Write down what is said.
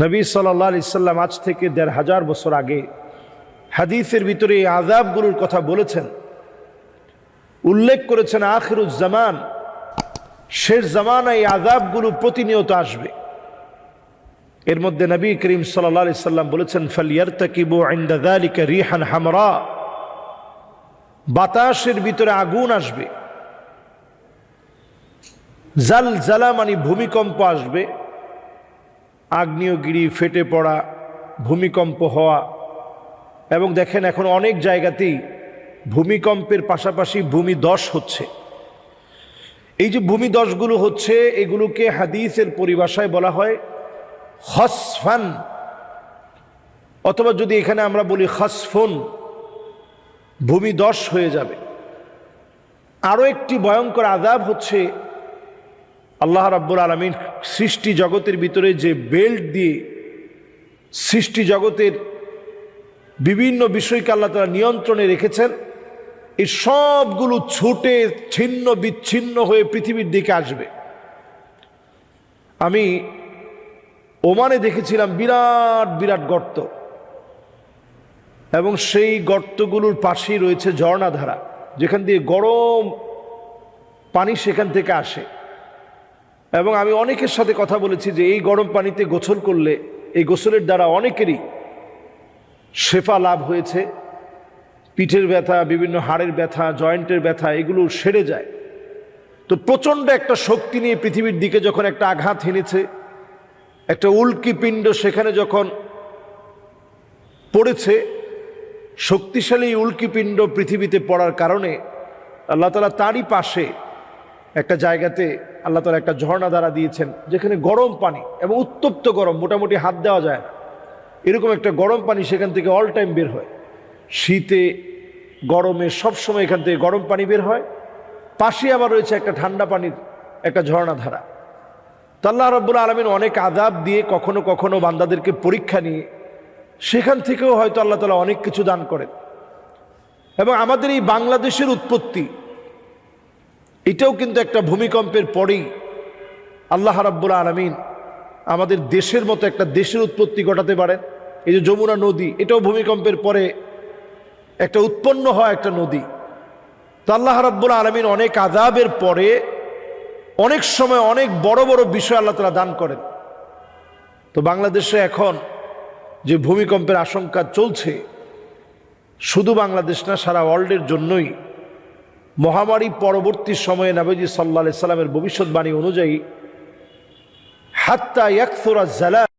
নবী সাল্লাল্লাহু আলাইহি সাল্লাম আজ থেকে ১৫০০ বছর আগে হাদিসের ভিতরে এই আযাবগুলোর কথা বলেছেন, উল্লেখ করেছেন। আখিরুজ জামান, শেষ জামানায় এই আযাবগুলো প্রতিনিয়ত আসবে। এর মধ্যে নবী করিম সাল্লাল্লাহু আলাইহি সাল্লাম বলেছেন, ফালইয়ারতাকিবু ইনদা যালিকা রিহান হামরা, বাতাসের ভিতরে আগুন আসবে। জালজালা মানে ভূমিকম্প আসবে, আগ্নেয়গিরি ফেটে পড়া, ভূমিকম্প হওয়া। এবং দেখেন এখন অনেক জায়গাতেই ভূমিকম্পের পাশাপাশি ভূমিধস হচ্ছে। এই যে ভূমিধসগুলো হচ্ছে, এগুলোকে হাদিসের পরিভাষায় বলা হয় খসফান, অথবা যদি এখানে আমরা বলি খসফুন, ভূমিধস হয়ে যাবে। আরো একটি ভয়ঙ্কর আযাব হচ্ছে, আল্লাহ রাব্বুল আলামিন সৃষ্টি জগতের ভিতরে যে বেল্ট দিয়ে সৃষ্টি জগতের বিভিন্ন বিষয়কে আল্লাহ তাআলা নিয়ন্ত্রণে রেখেছেন, এই সবগুলো ছুটে ছিন্ন বিচ্ছিন্ন হয়ে পৃথিবীর দিকে আসবে। আমি ওমানে দেখেছিলাম বিরাট বিরাট গর্ত, এবং সেই গর্তগুলোর পাশেই রয়েছে ঝর্ণাধারা, যেখান দিয়ে গরম পানি সেখান থেকে আসে। এবং আমি অনেকের সাথে কথা বলেছি যে এই গরম পানিতে গোসল করলে, এই গোসলের দ্বারা অনেকেরই শেফা লাভ হয়েছে। পিঠের ব্যথা, বিভিন্ন হাড়ের ব্যথা, জয়েন্টের ব্যথা, এগুলো সেরে যায়। তো প্রচণ্ড একটা শক্তি নিয়ে পৃথিবীর দিকে যখন একটা আঘাত হেনেছে, একটা উল্কি পিণ্ড সেখানে যখন পড়েছে, শক্তিশালী উল্কি পিণ্ড পৃথিবীতে পড়ার কারণে আল্লাহ তাআলা তারই পাশে একটা জায়গাতে আল্লাহ তাআলা একটা ঝর্ণাধারা দিয়েছেন, যেখানে গরম পানি এবং উত্তপ্ত গরম, মোটামুটি হাত দেওয়া যায় না এরকম একটা গরম পানি সেখান থেকে অল টাইম বের হয়। শীতে গরমে সবসময় এখান থেকে গরম পানি বের হয়। পাশে আবার রয়েছে একটা ঠান্ডা পানির একটা ঝর্ণাধারা। তো আল্লাহ রাব্বুল আলামিন অনেক আযাব দিয়ে কখনো কখনো বান্দাদেরকে পরীক্ষা নিয়ে সেখান থেকেও হয়তো আল্লাহ তাআলা অনেক কিছু দান করেন। এবং আমাদের এই বাংলাদেশের উৎপত্তি, এটাও কিন্তু একটা ভূমিকম্পের পরেই আল্লাহ রাব্বুল আলামিন আমাদের দেশের মতো একটা দেশের উৎপত্তি ঘটাতে পারেন। এই যে যমুনা নদী, এটাও ভূমিকম্পের পরে একটা উৎপন্ন হয় একটা নদী। তো আল্লাহ রাব্বুল আলামিন অনেক আযাবের পরে অনেক সময় অনেক বড় বড় বিষয় আল্লাহ তাআলা দান করেন। তো বাংলাদেশে এখন যে ভূমিকম্পের আশঙ্কা চলছে, শুধু বাংলাদেশ না, সারা ওয়ার্ল্ডের জন্যই মহামারী পরবর্তী সময়ে নবীজি সাল্লাল্লাহু আলাইহি সাল্লামের ভবিষ্যৎবাণী অনুযায়ী হাত্তা ইয়াকসুরা জালাল